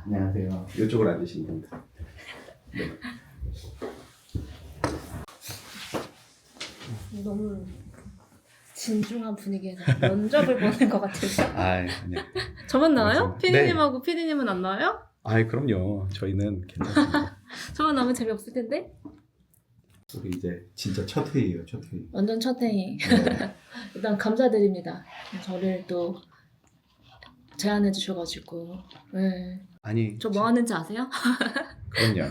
안녕하세요. 이쪽으로 앉으시면 됩니다. 네. 너무 진중한 분위기에서 면접을 보는 것 같은데. 아니요. 저만 나와요? 맞습니다. 피디님하고 피디님은 안 나와요? 그럼요. 저희는 괜찮습니다. 저만 나오면 재미없을 텐데. 우리 이제 진짜 첫 회의예요. 첫 회의. 완전 첫 회의. 네. 일단 감사드립니다. 저를 또 제안해 주셔가지고. 네. 아니. 저 뭐 하는지 아세요? 그럼요.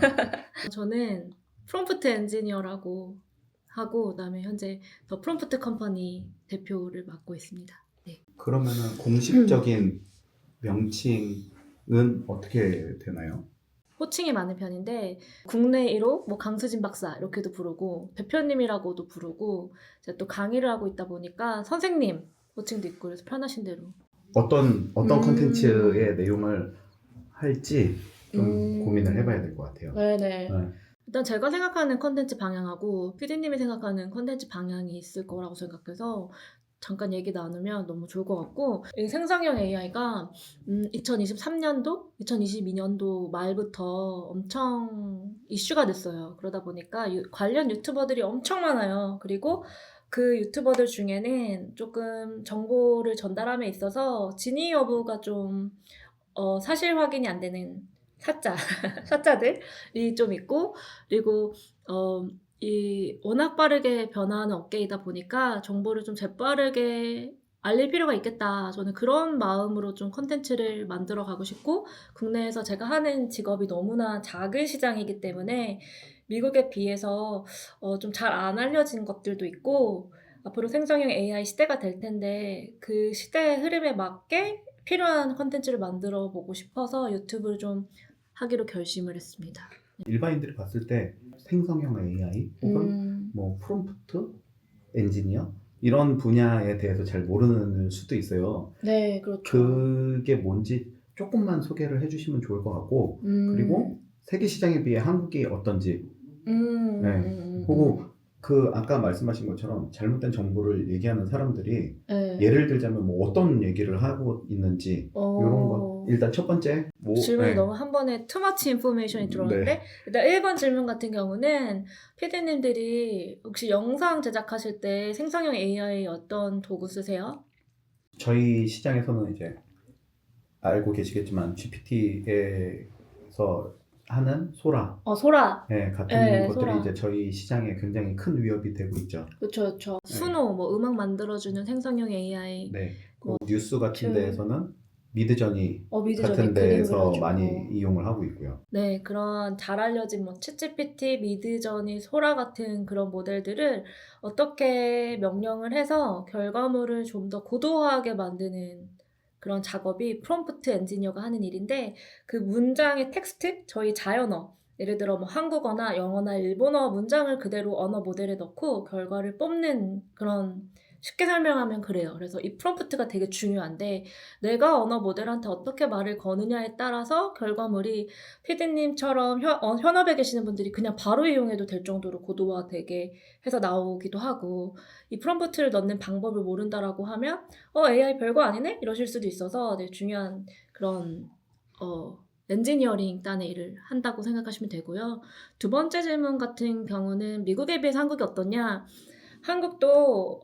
저는 프롬프트 엔지니어라고 하고 그다음에 현재 더 프롬프트 컴퍼니 대표를 맡고 있습니다. 네. 그러면은 공식적인 명칭은 어떻게 되나요? 호칭이 많은 편인데 국내 1호 뭐 강수진 박사 이렇게도 부르고 대표님이라고도 부르고 제가 또 강의를 하고 있다 보니까 선생님 호칭도 있고 그래서 편하신 대로. 어떤 컨텐츠의 내용을 할지 좀 고민을 해봐야 될 것 같아요. 네네. 네. 일단 제가 생각하는 컨텐츠 방향하고 피디님이 생각하는 컨텐츠 방향이 있을 거라고 생각해서 잠깐 얘기 나누면 너무 좋을 것 같고, 이 생성형 AI가 2023년도, 2022년도 말부터 엄청 이슈가 됐어요. 그러다 보니까 관련 유튜버들이 엄청 많아요. 그리고 그 유튜버들 중에는 조금 정보를 전달함에 있어서 진위 여부가 좀 사실 확인이 안 되는 사자들이 좀 있고, 그리고 이 워낙 빠르게 변화하는 업계이다 보니까 정보를 좀 재빠르게 알릴 필요가 있겠다. 저는 그런 마음으로 좀 콘텐츠를 만들어 가고 싶고, 국내에서 제가 하는 직업이 너무나 작은 시장이기 때문에 미국에 비해서 좀 잘 안 알려진 것들도 있고, 앞으로 생성형 AI 시대가 될 텐데 그 시대의 흐름에 맞게 필요한 콘텐츠를 만들어 보고 싶어서 유튜브를 좀 하기로 결심을 했습니다. 일반인들이 봤을 때 생성형 AI 혹은 뭐 프롬프트 엔지니어 이런 분야에 대해서 잘 모르는 수도 있어요. 네, 그렇죠. 그게 뭔지 조금만 소개를 해주시면 좋을 것 같고, 그리고 세계 시장에 비해 한국이 어떤지, 혹은 그 아까 말씀하신 것처럼 잘못된 정보를 얘기하는 사람들이 네. 예를 들자면 뭐 어떤 얘기를 하고 있는지 이런 거 일단 첫 번째 질문이 너무 한 번에 too much information이 들어오는데 일단 1번 질문 같은 경우는 피디님들이 혹시 영상 제작하실 때 생성형 AI 어떤 도구 쓰세요? 저희 시장에서는 이제 알고 계시겠지만 GPT에서 하는 소라 소라. 같은 것들이 소라. 이제 저희 시장에 굉장히 큰 위협이 되고 있죠. 그렇죠. 수노 뭐 음악 만들어주는 생성형 AI. 그 뉴스 같은 데에서는 미드저니 미드저니 같은 데에서 많이 이용을 하고 있고요. 네, 그런 잘 알려진 뭐 챗GPT, 미드저니, 소라 같은 그런 모델들을 어떻게 명령을 해서 결과물을 좀 더 고도화하게 만드는 그런 작업이 프롬프트 엔지니어가 하는 일인데, 그 문장의 텍스트, 저희 자연어, 예를 들어 뭐 한국어나 영어나 일본어 문장을 그대로 언어 모델에 넣고 결과를 뽑는 그런, 쉽게 설명하면 그래요. 그래서 이 프롬프트가 되게 중요한데 내가 언어 모델한테 어떻게 말을 거느냐에 따라서 결과물이 피디님처럼 현업에 계시는 분들이 그냥 바로 이용해도 될 정도로 고도화되게 해서 나오기도 하고, 이 프롬프트를 넣는 방법을 모른다라고 하면 AI 별거 아니네? 이러실 수도 있어서 되게 중요한 그런 엔지니어링 단의 일을 한다고 생각하시면 되고요. 두 번째 질문 같은 경우는 미국에 비해서 한국이 어떠냐? 한국도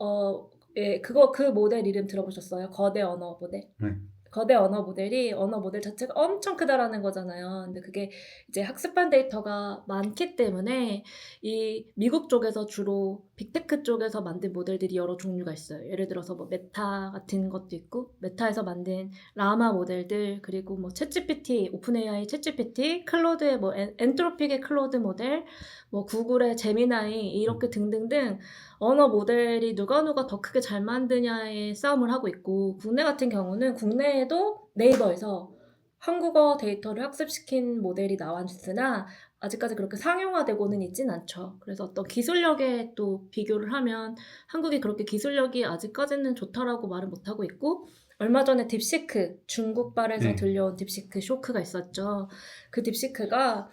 그 모델 이름 들어보셨어요? 거대 언어 모델. 네. 거대 언어 모델이 언어 모델 자체가 엄청 크다라는 거잖아요. 근데 그게 이제 학습한 데이터가 많기 때문에 이 미국 쪽에서 주로 빅테크 쪽에서 만든 모델들이 여러 종류가 있어요. 예를 들어서 뭐 메타 같은 것도 있고, 메타에서 만든 라마 모델들, 그리고 뭐 챗GPT, 오픈AI 챗GPT, 클로드의 뭐 엔트로픽의 클로드 모델, 뭐 구글의 제미나이 이렇게 등등등 언어 모델이 누가 더 크게 잘 만드냐의 싸움을 하고 있고, 국내 같은 경우는 국내에도 네이버에서 한국어 데이터를 학습시킨 모델이 나왔으나 아직까지 그렇게 상용화되고는 있진 않죠. 그래서 어떤 기술력에 또 비교를 하면 한국이 그렇게 기술력이 아직까지는 좋다라고 말은 못하고 있고, 얼마 전에 딥시크, 중국발에서 들려온 딥시크 쇼크가 있었죠. 그 딥시크가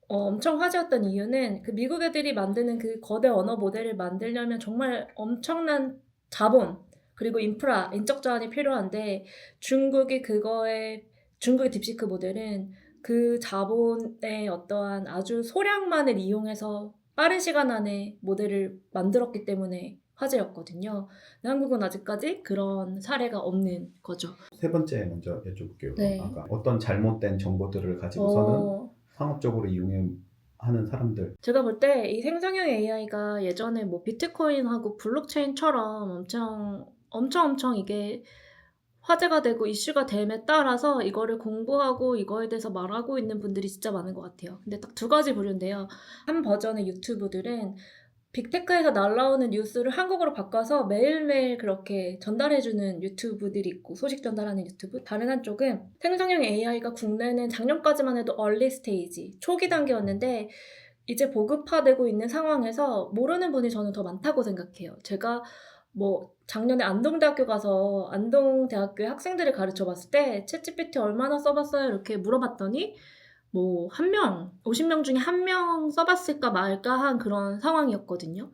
엄청 화제였던 이유는 그 미국 애들이 만드는 그 거대 언어 모델을 만들려면 정말 엄청난 자본, 그리고 인프라, 인적 자원이 필요한데 중국의 딥시크 모델은 그 자본의 어떠한 아주 소량만을 이용해서 빠른 시간 안에 모델을 만들었기 때문에 화제였거든요. 근데 한국은 아직까지 그런 사례가 없는 거죠. 세 번째 먼저 여쭤볼게요. 네. 아까 어떤 잘못된 정보들을 가지고서는 어, 상업적으로 이용하는 사람들. 제가 볼 때 이 생성형 AI가 예전에 뭐 비트코인하고 블록체인처럼 엄청 이게 화제가 되고 이슈가 됨에 따라서 이거를 공부하고 이거에 대해서 말하고 있는 분들이 진짜 많은 것 같아요. 근데 딱 두 가지 부류인데요. 한 버전의 유튜브들은 빅테크에서 날라오는 뉴스를 한국어로 바꿔서 매일매일 그렇게 전달해주는 유튜브들이 있고, 소식 전달하는 유튜브. 다른 한쪽은 생성형 AI가 국내는 작년까지만 해도 얼리 스테이지, 초기 단계였는데 이제 보급화되고 있는 상황에서 모르는 분이 저는 더 많다고 생각해요. 제가 뭐 작년에 안동대학교 가서 안동대학교의 학생들을 가르쳐 봤을 때 챗GPT 얼마나 써봤어요? 이렇게 물어봤더니 뭐 1명, 50명 중에 1명 써봤을까 말까 한 그런 상황이었거든요.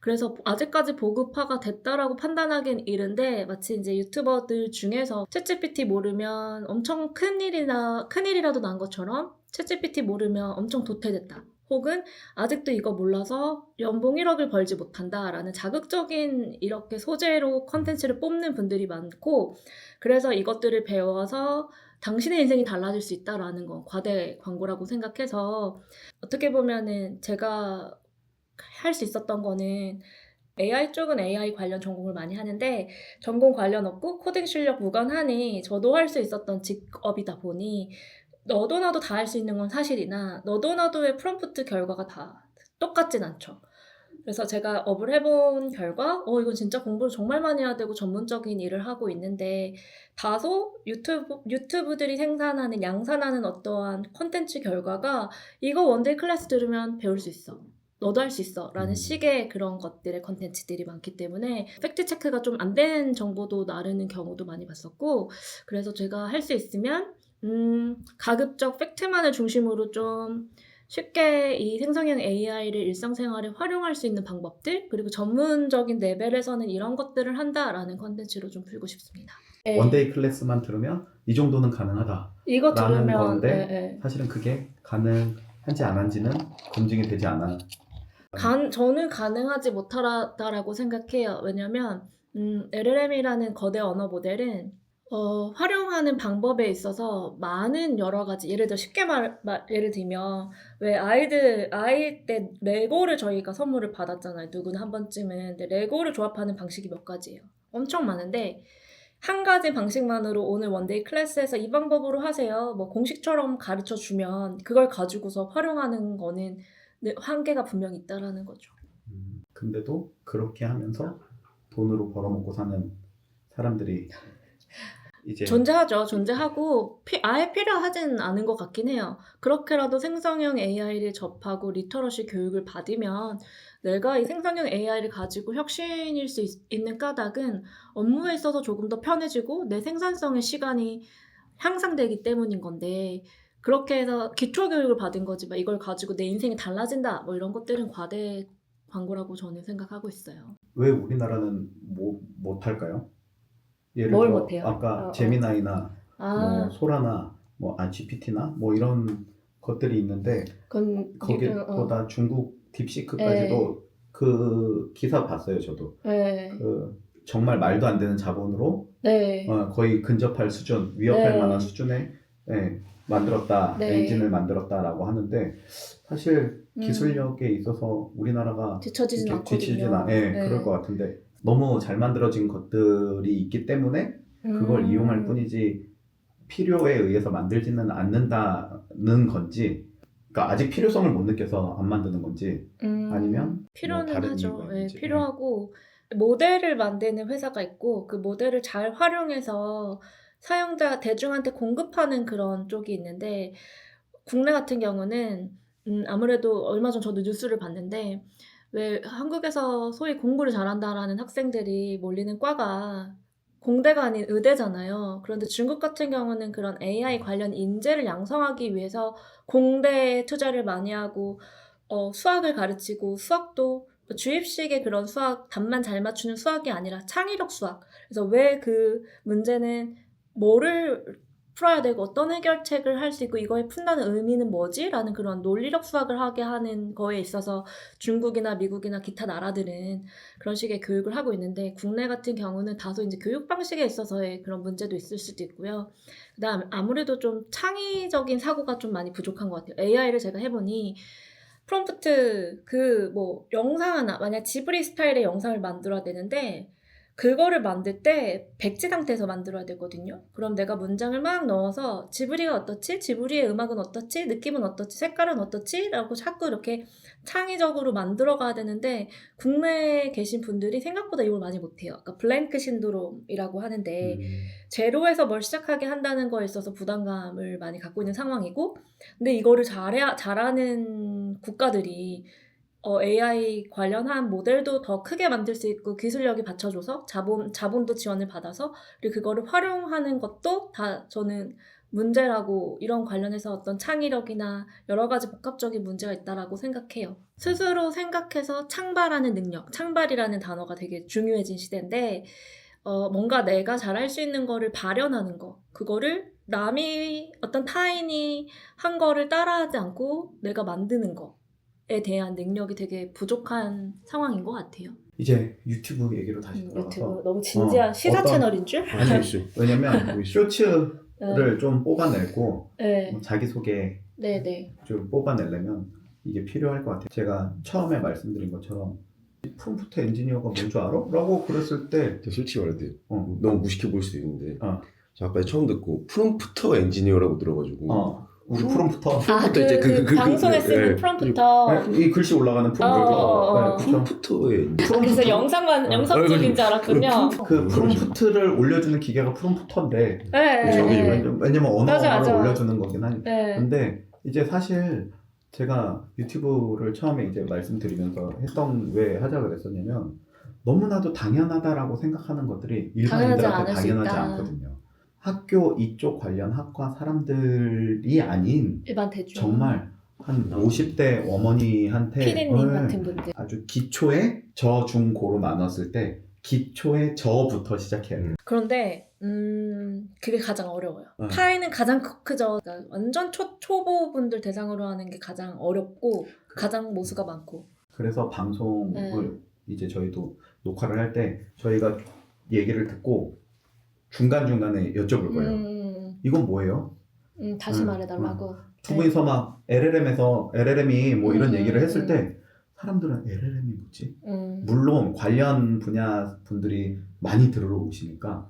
그래서 아직까지 보급화가 됐다라고 판단하기는 이른데, 마치 이제 유튜버들 중에서 챗GPT 모르면 엄청 큰일이라도 난 것처럼 챗GPT 모르면 엄청 도태됐다. 혹은 아직도 이거 몰라서 연봉 1억을 벌지 못한다라는 자극적인 이렇게 소재로 컨텐츠를 뽑는 분들이 많고, 그래서 이것들을 배워서 당신의 인생이 달라질 수 있다라는 건 과대 광고라고 생각해서, 어떻게 보면은 제가 할 수 있었던 거는, AI 쪽은 AI 관련 전공을 많이 하는데 전공 관련 없고 코딩 실력 무관하니 저도 할 수 있었던 직업이다 보니, 너도 나도 다 할 수 있는 건 사실이나 너도 나도의 프롬프트 결과가 다 똑같진 않죠. 그래서 제가 업을 해본 결과 이건 진짜 공부를 정말 많이 해야 되고 전문적인 일을 하고 있는데, 다소 유튜브들이 생산하는 양산하는 어떠한 콘텐츠 결과가 이거 원데이 클래스 들으면 배울 수 있어, 너도 할 수 있어 라는 식의 그런 것들의 콘텐츠들이 많기 때문에 팩트 체크가 좀 안 된 정보도 나르는 경우도 많이 봤었고, 그래서 제가 할 수 있으면 가급적 팩트만을 중심으로 좀 쉽게 이 생성형 AI를 일상생활에 활용할 수 있는 방법들, 그리고 전문적인 레벨에서는 이런 것들을 한다라는 컨텐츠로 좀 풀고 싶습니다. 네. 원데이 클래스만 들으면 이 정도는 가능하다. 이거 라는 들으면 건데 사실은 그게 가능한지 안 한지는 검증이 되지 않아. 저는 가능하지 못하다라고 생각해요. 왜냐면 LLM이라는 거대 언어 모델은 활용하는 방법에 있어서 많은 여러 가지, 예를 들어 쉽게 예를 들면 왜 아이 때 레고를 저희가 선물을 받았잖아요. 누구나 한 번쯤은. 근데 레고를 조합하는 방식이 몇 가지예요. 엄청 많은데 한 가지 방식만으로 오늘 원데이 클래스에서 이 방법으로 하세요, 뭐 공식처럼 가르쳐 주면 그걸 가지고서 활용하는 거는 한계가 분명히 있다라는 거죠. 근데도 그렇게 하면서 돈으로 벌어먹고 사는 사람들이 이제 존재하고 아예 필요하진 않은 것 같긴 해요. 그렇게라도 생성형 AI를 접하고 리터러시 교육을 받으면 내가 이 생성형 AI를 가지고 혁신일 수 있는 까닭은 업무에 있어서 조금 더 편해지고 내 생산성의 시간이 향상되기 때문인 건데, 그렇게 해서 기초교육을 받은 거지만 이걸 가지고 내 인생이 달라진다 뭐 이런 것들은 과대 광고라고 저는 생각하고 있어요. 왜 우리나라는 못할까요? 예를 뭘 들어 못해요? 아까 제미나이나 뭐 소라나 GPT나 뭐 이런 것들이 있는데 그건 거기보다 중국 딥시크까지도 그 기사 봤어요, 저도. 그 정말 말도 안 되는 자본으로 거의 근접할 수준, 위협할 만한 수준의 만들었다, 엔진을 만들었다라고 하는데, 사실 기술력에 있어서 우리나라가 뒤처지진 않거든요. 그럴 것 같은데 너무 잘 만들어진 것들이 있기 때문에 그걸 이용할 뿐이지 필요에 의해서 만들지는 않는다는 건지, 그러니까 아직 필요성을 못 느껴서 안 만드는 건지, 아니면 필요는 다른 하죠. 이유가 있는지. 필요하고, 모델을 만드는 회사가 있고 그 모델을 잘 활용해서 대중한테 공급하는 그런 쪽이 있는데, 국내 같은 경우는 아무래도 얼마 전 저도 뉴스를 봤는데, 왜 한국에서 소위 공부를 잘한다라는 학생들이 몰리는 과가 공대가 아닌 의대잖아요. 그런데 중국 같은 경우는 그런 AI 관련 인재를 양성하기 위해서 공대에 투자를 많이 하고 수학을 가르치고, 수학도 주입식의 그런 수학, 답만 잘 맞추는 수학이 아니라 창의력 수학. 그래서 왜 그 문제는 뭐를 풀어야 되고 어떤 해결책을 할 수 있고 이거에 푼다는 의미는 뭐지? 라는 그런 논리력 수학을 하게 하는 거에 있어서 중국이나 미국이나 기타 나라들은 그런 식의 교육을 하고 있는데 국내 같은 경우는 다소 이제 교육 방식에 있어서의 그런 문제도 있을 수도 있고요. 그다음 아무래도 좀 창의적인 사고가 좀 많이 부족한 것 같아요. AI를 제가 해보니 프롬프트 그 뭐 영상 하나 만약 지브리 스타일의 영상을 만들어야 되는데 그거를 만들 때 백지 상태에서 만들어야 되거든요. 그럼 내가 문장을 막 넣어서 지브리가 어떻지? 지브리의 음악은 어떻지? 느낌은 어떻지? 색깔은 어떻지? 라고 자꾸 이렇게 창의적으로 만들어 가야 되는데 국내에 계신 분들이 생각보다 이걸 많이 못해요. 그러니까 블랭크 신드롬이라고 하는데 제로에서 뭘 시작하게 한다는 거에 있어서 부담감을 많이 갖고 있는 상황이고 근데 이거를 잘하는 국가들이 AI 관련한 모델도 더 크게 만들 수 있고 기술력이 받쳐줘서 자본도 지원을 받아서 그리고 그거를 활용하는 것도 다 저는 문제라고 이런 관련해서 어떤 창의력이나 여러 가지 복합적인 문제가 있다라고 생각해요. 스스로 생각해서 창발하는 능력, 창발이라는 단어가 되게 중요해진 시대인데 뭔가 내가 잘할 수 있는 거를 발현하는 거, 그거를 남이 어떤 타인이 한 거를 따라하지 않고 내가 만드는 거에 대한 능력이 되게 부족한 상황인 것 같아요. 이제 유튜브 얘기로 다시 유튜브 돌아가서 너무 진지한 시사 어떤- 채널인 줄? 아니 왜냐면 쇼츠를 좀 뽑아내고 네, 자기소개 네. 좀 뽑아내려면 이게 필요할 것 같아요. 제가 처음에 말씀드린 것처럼 프롬프트 엔지니어가 뭔 줄 알아? 라고 그랬을 때 제가 솔직히 말해도 어. 너무 무식해 보일 수도 있는데 어. 저 아까 처음 듣고 프롬프터 엔지니어라고 들어가지고 우리 프롬프터 프롬프터 이제 그 방송에 쓰는 네. 프롬프터. 네, 이 글씨 올라가는 프롬프터 네, 그렇죠. 프롬프터의 그래서 영상 쪽인 줄 알았군요. 그 프롬프트를 올려주는 기계가 프롬프터인데 네, 그렇죠. 네. 왜냐면 언어를 맞아. 올려주는 거긴 하니까 네. 근데 이제 사실 제가 유튜브를 처음에 이제 말씀드리면서 했던 왜 하자 그랬었냐면 너무나도 당연하다라고 생각하는 것들이 일반인들한테 않을 수 당연하지 있다. 않거든요. 학교 이쪽 관련 학과 사람들이 아닌 일반 대중. 정말 한 50대 어머니한테 피디님 같은 분들. 아주 기초에 저, 중, 고로 나눴을 때 기초에 저부터 시작해야 돼요. 그런데 그게 가장 어려워요. 네. 파이는 가장 크죠. 그러니까 완전 초보분들 대상으로 하는 게 가장 어렵고 가장 모수가 많고. 그래서 방송을 이제 저희도 녹화를 할 때 저희가 얘기를 듣고 중간중간에 여쭤볼 거예요. 이건 뭐예요? 다시 말해달라고. 두 분이서 막 LLM이 뭐 이런 얘기를 했을 음. 때 사람들은 LLM이 뭐지? 음. 물론 관련 분야 분들이 많이 들어오시니까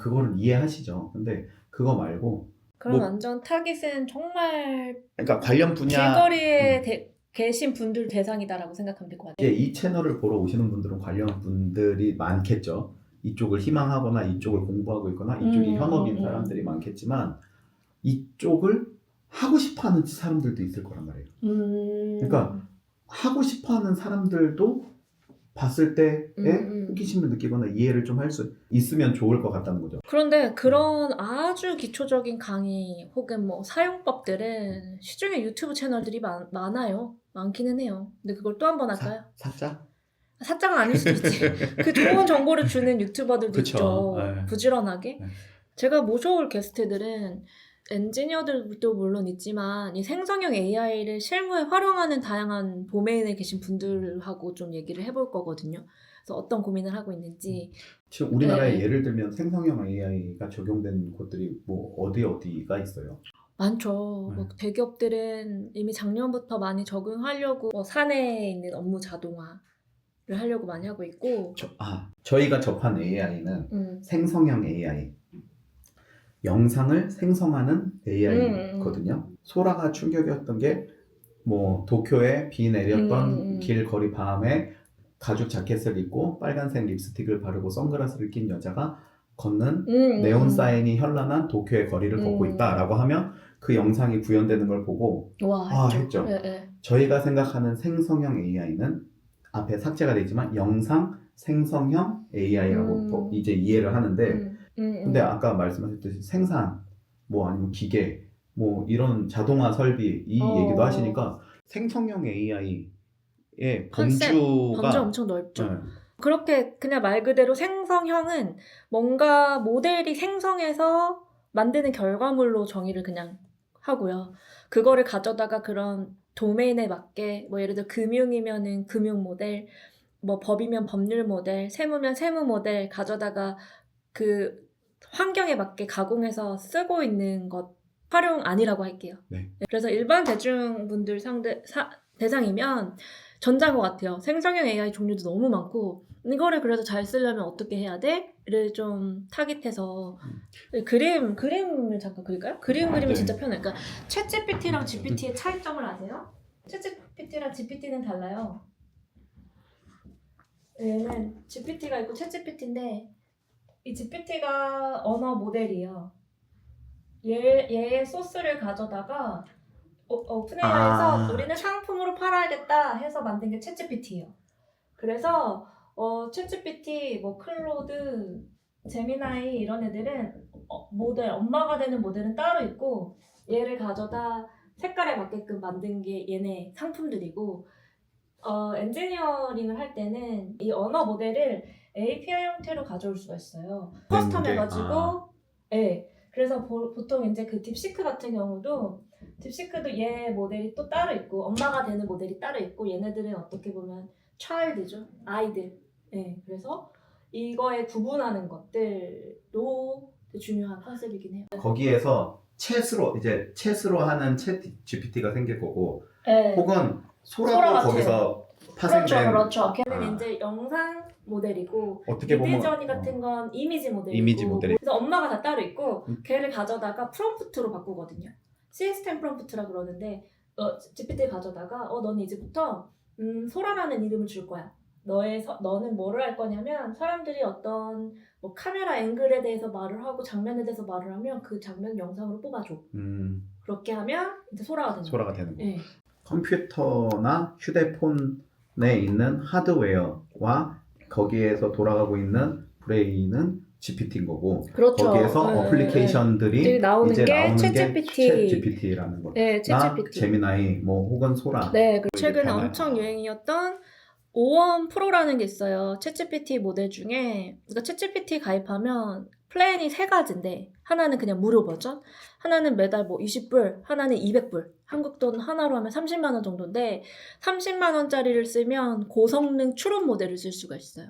그거를 이해하시죠. 근데 그거 말고 그럼 뭐- 완전 타깃은 정말 그러니까 관련 분야 길거리에 계신 분들 대상이다라고 생각하면 될 것 같아요. 이제 이 채널을 보러 오시는 분들은 관련 분들이 많겠죠. 이쪽을 희망하거나 이쪽을 공부하고 있거나 이쪽이 현업인 사람들이 많겠지만 이쪽을 하고 싶어하는 사람들도 있을 거란 말이에요. 그러니까 하고 싶어하는 사람들도 봤을 때에 호기심을 느끼거나 이해를 좀 할 수 있으면 좋을 것 같다는 거죠. 그런데 그런 아주 기초적인 강의 혹은 뭐 사용법들은 시중에 유튜브 채널들이 많아요. 많기는 해요. 근데 그걸 또 한 번 할까요? 사자? 사장은 아닐 수도 있지. 그 좋은 정보를 주는 유튜버들도 그쵸. 있죠. 네. 부지런하게. 네. 제가 모셔올 게스트들은 엔지니어들도 물론 있지만 이 생성형 AI를 실무에 활용하는 다양한 도메인에 계신 분들하고 좀 얘기를 해볼 거거든요. 그래서 어떤 고민을 하고 있는지. 지금 우리나라에 네. 예를 들면 생성형 AI가 적용된 곳들이 뭐 어디가 있어요? 많죠. 네. 뭐 대기업들은 이미 작년부터 많이 적용하려고 사내에 있는 업무 자동화를 하려고 많이 하고 있고. 저희가 접한 AI는 생성형 AI. 영상을 생성하는 AI거든요. 소라가 충격이었던 게 뭐 도쿄에 비 내렸던 길거리 밤에 가죽 자켓을 입고 빨간색 립스틱을 바르고 선글라스를 낀 여자가 걷는 네온 사인이 현란한 도쿄의 거리를 걷고 있다라고 하면 그 영상이 구현되는 걸 보고 했죠. 네. 저희가 생각하는 생성형 AI는 앞에 삭제가 되어 있지만 영상 생성형 AI라고 이제 이해를 하는데 근데 아까 말씀하셨듯이 생산 뭐 아니면 기계 뭐 이런 자동화 설비 이 얘기도 하시니까 생성형 AI의 범주 범주가 엄청 넓죠. 그렇게 그냥 말 그대로 생성형은 뭔가 모델이 생성해서 만드는 결과물로 정의를 그냥 하고요. 그거를 가져다가 그런 도메인에 맞게 뭐 예를 들어 금융이면은 금융 모델, 뭐 법이면 법률 모델, 세무면 세무 모델 가져다가 그 환경에 맞게 가공해서 쓰고 있는 것 활용 아니라고 할게요. 네. 그래서 일반 대중분들 대상이면 전자인 것 같아요. 생성형 AI 종류도 너무 많고 이거를 그래서 잘 쓰려면 어떻게 해야 돼? 를 좀 타깃해서 그림을 잠깐 그릴까요? 그리면 네. 진짜 편해요. 그러니까 챗GPT랑 GPT의 차이점을 아세요? 챗GPT랑 GPT는 달라요. 얘는 GPT가 있고 챗GPT인데 이 GPT가 언어 모델이에요. 얘의 소스를 가져다가 오픈AI에서 우리는 상품으로 팔아야겠다 해서 만든 게 챗GPT예요. 그래서 챗GPT, 뭐 클로드, 제미나이 이런 애들은 모델, 엄마가 되는 모델은 따로 있고 얘를 가져다 색깔에 맞게끔 만든 게 얘네 상품들이고 엔지니어링을 할 때는 이 언어 모델을 API 형태로 가져올 수가 있어요. 커스텀 해가지고 네. 그래서 보통 이제 그 딥시크 같은 경우도 딥시크도 얘 모델이 또 따로 있고 엄마가 되는 모델이 따로 있고 얘네들은 어떻게 보면 child죠. 아이들. 네. 그래서 이거에 구분하는 것들도 되게 중요한 컨셉이긴 해요. 거기에서 챗으로 하는 챗 GPT가 생길 거고 네. 혹은 소라 소라도 같아요. 거기서 파생된 그렇죠. 걔는 이제 영상 모델이고 어떻게 보면 미드저니 같은 건 이미지 모델이고 이미지 모델이. 그래서 엄마가 다 따로 있고 걔를 가져다가 프롬프트로 바꾸거든요. 시스템 프롬프트라 그러는데 GPT 가져다가 너는 이제부터 소라라는 이름을 줄 거야. 너는 뭐를 할 거냐면 사람들이 어떤 뭐 카메라 앵글에 대해서 말을 하고 장면에 대해서 말을 하면 그 장면 영상으로 뽑아줘. 그렇게 하면 이제 소라가 되는 거예요. 소라가 되는 거. 네. 컴퓨터나 휴대폰에 있는 하드웨어와 거기에서 돌아가고 있는 브레인은 GPT인 거고 그렇죠. 거기에서 네, 어플리케이션들이 나오는 이제 게 나오는 챗GPT. 챗GPT라는 거. 네, 나 챗GPT. 제미나이 뭐 혹은 소라. 네, 이제 최근에 변화가. 엄청 유행이었던 오원 프로라는 게 있어요. 챗GPT 모델 중에 그러니까 챗GPT 가입하면 플랜이 세 가지인데 하나는 그냥 무료 버전, 하나는 매달 뭐 20불, 하나는 200불. 한국 돈 하나로 하면 30만 원 정도인데 30만 원짜리를 쓰면 고성능 추론 모델을 쓸 수가 있어요.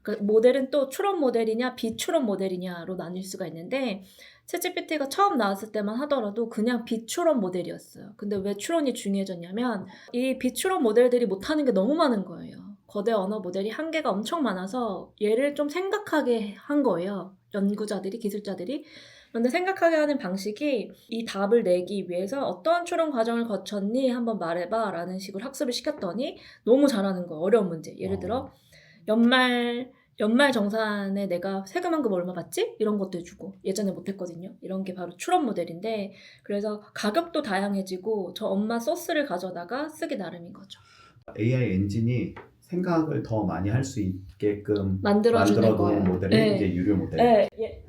그 모델은 또 추론 모델이냐 비추론 모델이냐로 나뉠 수가 있는데 챗GPT가 처음 나왔을 때만 하더라도 그냥 비추론 모델이었어요. 근데 왜 추론이 중요해졌냐면 이 비추론 모델들이 못하는 게 너무 많은 거예요. 거대 언어 모델이 한계가 엄청 많아서 얘를 좀 생각하게 한 거예요. 연구자들이, 기술자들이. 그런데 생각하게 하는 방식이 이 답을 내기 위해서 어떠한 추론 과정을 거쳤니? 한번 말해봐 라는 식으로 학습을 시켰더니 너무 잘하는 거예요. 어려운 문제. 예를 들어 연말 정산에 내가 세금 환급 얼마 받지? 이런 것도 해주고 예전에 못했거든요. 이런 게 바로 추론 모델인데 그래서 가격도 다양해지고 저 엄마 소스를 가져다가 쓰기 나름인 거죠. AI 엔진이 생각을 더 많이 할 수 있게끔 만들어주는 거예요. 모델이 네. 이제 유료 모델. 네,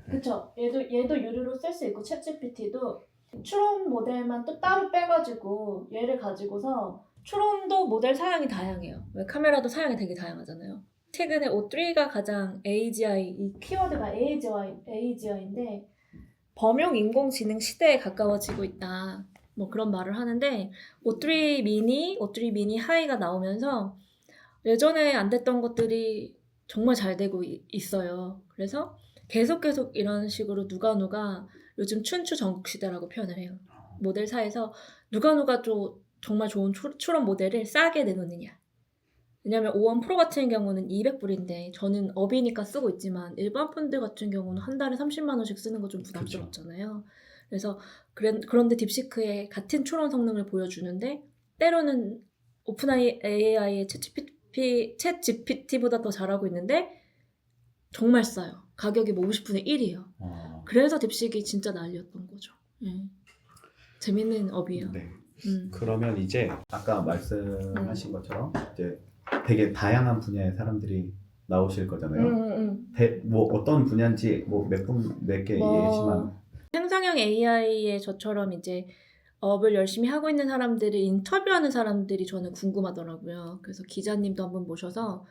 그쵸. 얘도 유료로 쓸 수 있고 챗GPT도 추론 모델만 또 따로 빼가지고 얘를 가지고서 추론도 모델 사양이 다양해요. 왜 카메라도 사양이 되게 다양하잖아요. 최근에 O3가 가장 AGI, 이 키워드가 AGI인데 범용 인공지능 시대에 가까워지고 있다. 뭐 그런 말을 하는데 O3 미니 하이가 나오면서 예전에 안 됐던 것들이 정말 잘 되고 있어요. 그래서 계속 이런 식으로 누가 요즘 춘추 전국시대라고 표현을 해요. 모델사에서 누가 정말 좋은 추론 모델을 싸게 내놓느냐. 왜냐면 오원 프로 같은 경우는 200불인데 저는 업이니까 쓰고 있지만 일반 분들 같은 경우는 한 달에 30만 원씩 쓰는 거 좀 부담스럽잖아요. 그래서 그런데 딥시크에 같은 추론 성능을 보여주는데 때로는 오픈AI의 챗GPT보다 더 잘하고 있는데 정말 싸요. 가격이 뭐 50분의 1이에요. 그래서 딥시크가 진짜 난리였던 거죠. 재밌는 업이에요. 네. 그러면 이제 아까 말씀하신 것처럼 이제 되게 다양한 분야의 사람들이 나오실 거잖아요. 뭐 어떤 분야인지 뭐 몇 개 예시만. 생성형 AI에 저처럼 이제 업을 열심히 하고 있는 사람들을 인터뷰하는 사람들이 저는 궁금하더라고요. 그래서 기자님도 한번 모셔서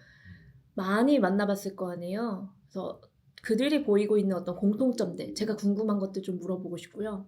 많이 만나봤을 거 아니에요. 그래서 그들이 보이고 있는 어떤 공통점들, 제가 궁금한 것들 좀 물어보고 싶고요.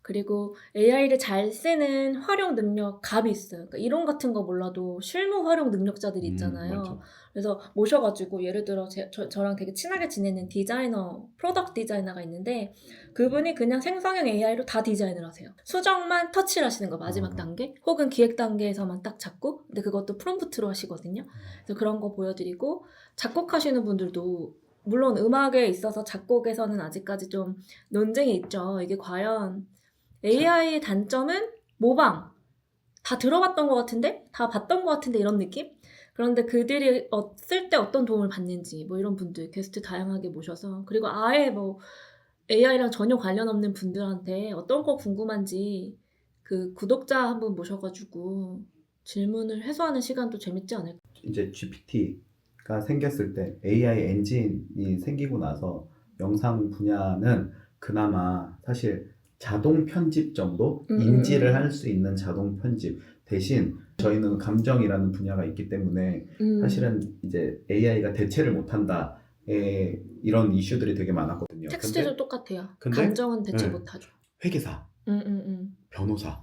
그리고 AI를 잘 쓰는 활용 능력 값이 있어요. 그러니까 이론 같은 거 몰라도 실무 활용 능력자들이 있잖아요. 맞죠. 그래서 모셔가지고 예를 들어 저랑 되게 친하게 지내는 디자이너, 프로덕트 디자이너가 있는데 그분이 그냥 생성형 AI로 다 디자인을 하세요. 수정만 터치를 하시는 거 마지막 단계 혹은 기획 단계에서만 딱 잡고 근데 그것도 프롬프트로 하시거든요. 그래서 그런 거 보여드리고 작곡하시는 분들도 물론 음악에 있어서 작곡에서는 아직까지 좀 논쟁이 있죠. 이게 과연 AI의 단점은 모방. 다 들어봤던 것 같은데? 다 봤던 것 같은데? 이런 느낌? 그런데 그들이 쓸 때 어떤 도움을 받는지 뭐 이런 분들 게스트 다양하게 모셔서 그리고 아예 뭐 AI랑 전혀 관련 없는 분들한테 어떤 거 궁금한지 그 구독자 한 분 모셔가지고 질문을 해소하는 시간도 재밌지 않을까? 이제 GPT가 생겼을 때 AI 엔진이 생기고 나서 영상 분야는 그나마 사실 자동 편집 정도 인지를 할 수 있는 자동 편집 대신 저희는 감정이라는 분야가 있기 때문에 사실은 이제 AI가 대체를 못한다 이런 이슈들이 되게 많았거든요. 텍스트도 똑같아요. 근데 감정은 대체 네. 못하죠. 회계사, 변호사,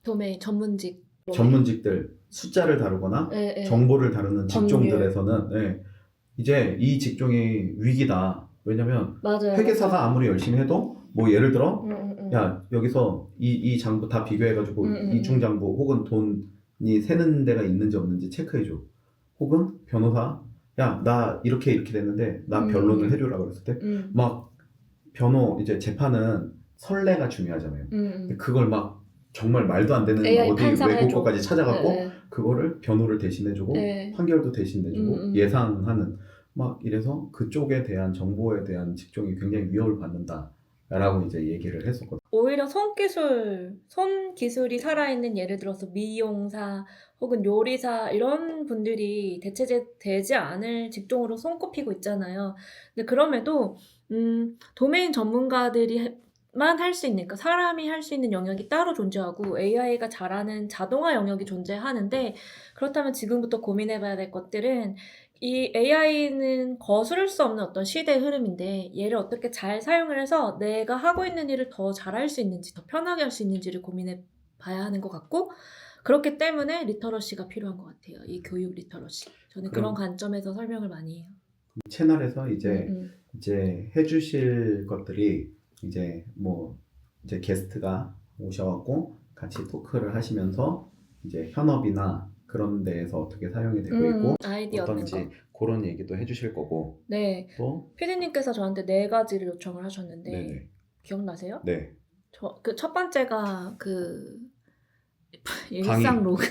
도메인 전문직들 숫자를 다루거나 예. 정보를 다루는 법률. 직종들에서는 이제 이 직종이 위기다. 왜냐면 맞아요. 회계사가 아무리 열심히 해도 뭐 예를 들어 음. 야 여기서 이 장부 다 비교해가지고 이중장부 혹은 돈이 새는 데가 있는지 없는지 체크해줘. 혹은 변호사 야 나 이렇게 됐는데 나 변론을 해줘라 그랬을 때 막 이제 재판은 선례가 중요하잖아요. 근데 그걸 막 정말 말도 안 되는 AI 어디 판사해줘. 외국어까지 찾아갖고 네. 그거를 변호를 대신해주고 네. 판결도 대신해주고 예상하는 막 이래서 그쪽에 대한 정보에 대한 직종이 굉장히 위협을 받는다라고 이제 얘기를 했었거든요. 오히려 손 기술이 살아있는 예를 들어서 미용사 혹은 요리사 이런 분들이 대체되지 않을 직종으로 손꼽히고 있잖아요. 근데 그럼에도 도메인 전문가들이 만 할 수 있는, 그러니까 사람이 할 수 있는 영역이 따로 존재하고 AI가 잘하는 자동화 영역이 존재하는데 그렇다면 지금부터 고민해봐야 될 것들은 이 AI는 거스를 수 없는 어떤 시대의 흐름인데 얘를 어떻게 잘 사용을 해서 내가 하고 있는 일을 더 잘할 수 있는지 더 편하게 할 수 있는지를 고민해 봐야 하는 것 같고 그렇기 때문에 리터러시가 필요한 것 같아요. 이 교육 리터러시. 저는 그런 관점에서 설명을 많이 해요. 채널에서 이제 해주실 것들이 이제 게스트가 오셔갖고 같이 토크를 하시면서 이제 현업이나 그런 데에서 어떻게 사용이 되고 있고 아이디어 어떤지 그런 얘기도 해주실 거고 네. 또 피디님께서 저한테 4가지를 요청을 하셨는데 네네. 기억나세요? 네. 그 첫 번째가 일상 로그.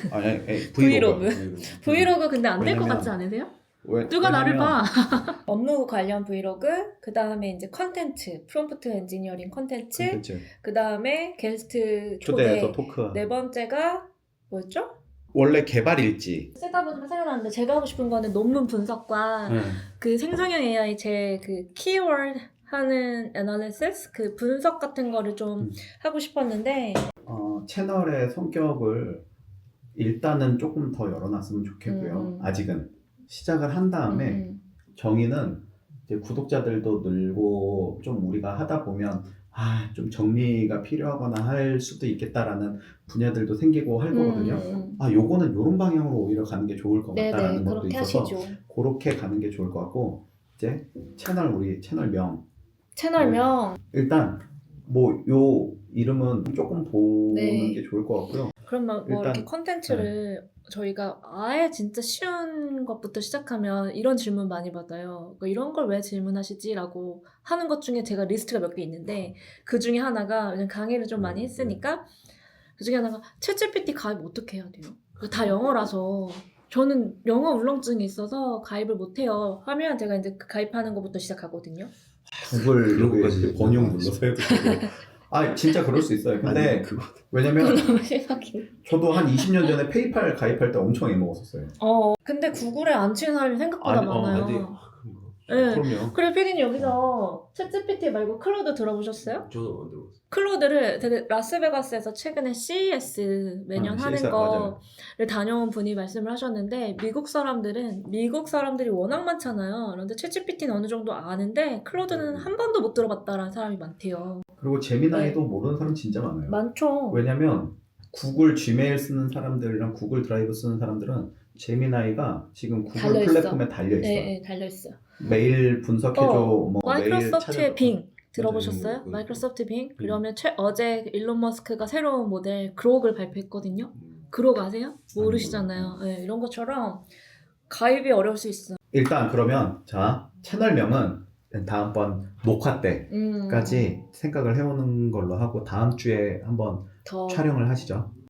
브이로그. 브이로그 근데 안 될 것 왜냐면- 같지 않으세요? 왜? 누가 나를 왜냐면- 봐. 업무 관련 브이로그, 그 다음에 이제 컨텐츠, 프롬프트 엔지니어링 컨텐츠, 콘텐츠. 그 다음에 게스트 초대해서 초대. 토크. 4번째가 뭐였죠? 원래 개발 일지. 쓰다 보니까 생각나는데 제가 하고 싶은 거는 논문 분석과 그 생성형 AI 제 그 키워드 하는 애널리시스 그 분석 같은 거를 좀 하고 싶었는데 채널의 성격을 일단은 조금 더 열어놨으면 좋겠고요. 아직은 시작을 한 다음에 정의는 이제 구독자들도 늘고 좀 우리가 하다 보면 좀 정리가 필요하거나 할 수도 있겠다라는 분야들도 생기고 할 거거든요. 요거는 요런 방향으로 오히려 가는 게 좋을 것 같다라는 것도 그렇게 있어서 하시죠. 그렇게 가는 게 좋을 것 같고 이제 채널명 채널명 일단 요 이름은 조금 보는 네. 게 좋을 것 같고요. 그러면 뭐 일단- 이렇게 컨텐츠를 저희가 아예 진짜 쉬운 것부터 시작하면 이런 질문 많이 받아요. 그러니까 이런 걸 왜 질문하시지? 라고 하는 것 중에 제가 리스트가 몇 개 있는데 그 중에 하나가 그냥 강의를 좀 많이 했으니까 그 중에 하나가 챗GPT 가입 어떻게 해야 돼요? 다 영어라서 저는 영어 울렁증이 있어서 가입을 못해요. 하면 제가 이제 그 가입하는 것부터 시작하거든요. 구글 그런 여기 것까지 번역 아, 눌러서 해도 되고. 진짜 그럴 수 있어요. 근데 아니 그거 왜냐면 너무 심하게. 저도 한 20년 전에 페이팔 가입할 때 엄청 애먹었었어요. 근데 구글에 안 치는 사람이 생각보다 아니, 많아요. 아니 네. 그럼요. 그래 피디님 여기서 챗GPT 말고 클로드 들어보셨어요? 저도 안 들어봤어요. 클로드를 되게 라스베가스에서 최근에 CES 매년 하는 CES, 거를 다녀온 분이 말씀을 하셨는데 미국 사람들이 워낙 많잖아요. 그런데 챗GPT는 어느 정도 아는데 클로드는 한 번도 못 들어봤다라는 사람이 많대요. 그리고 제미나이도 모르는 사람 진짜 많아요. 많죠. 왜냐면 구글 지메일 쓰는 사람들이랑 구글 드라이브 쓰는 사람들은 제미나이가 지금 구글 달려있어. 플랫폼에 달려있어요. 네, 달려있어요. 메일 분석해줘, 뭐 메일 마이크로소프트의 찾아줘. 빙 들어보셨어요? 맞아요. 마이크로소프트 빙? 그러면 어제 일론 머스크가 새로운 모델 그록을 발표했거든요. 그록 아세요? 모르시잖아요. 네, 이런 것처럼 가입이 어려울 수 있어. 일단 그러면 자 채널명은 다음번 녹화 때까지 생각을 해오는 걸로 하고 다음 주에 한번 더 촬영을 하시죠.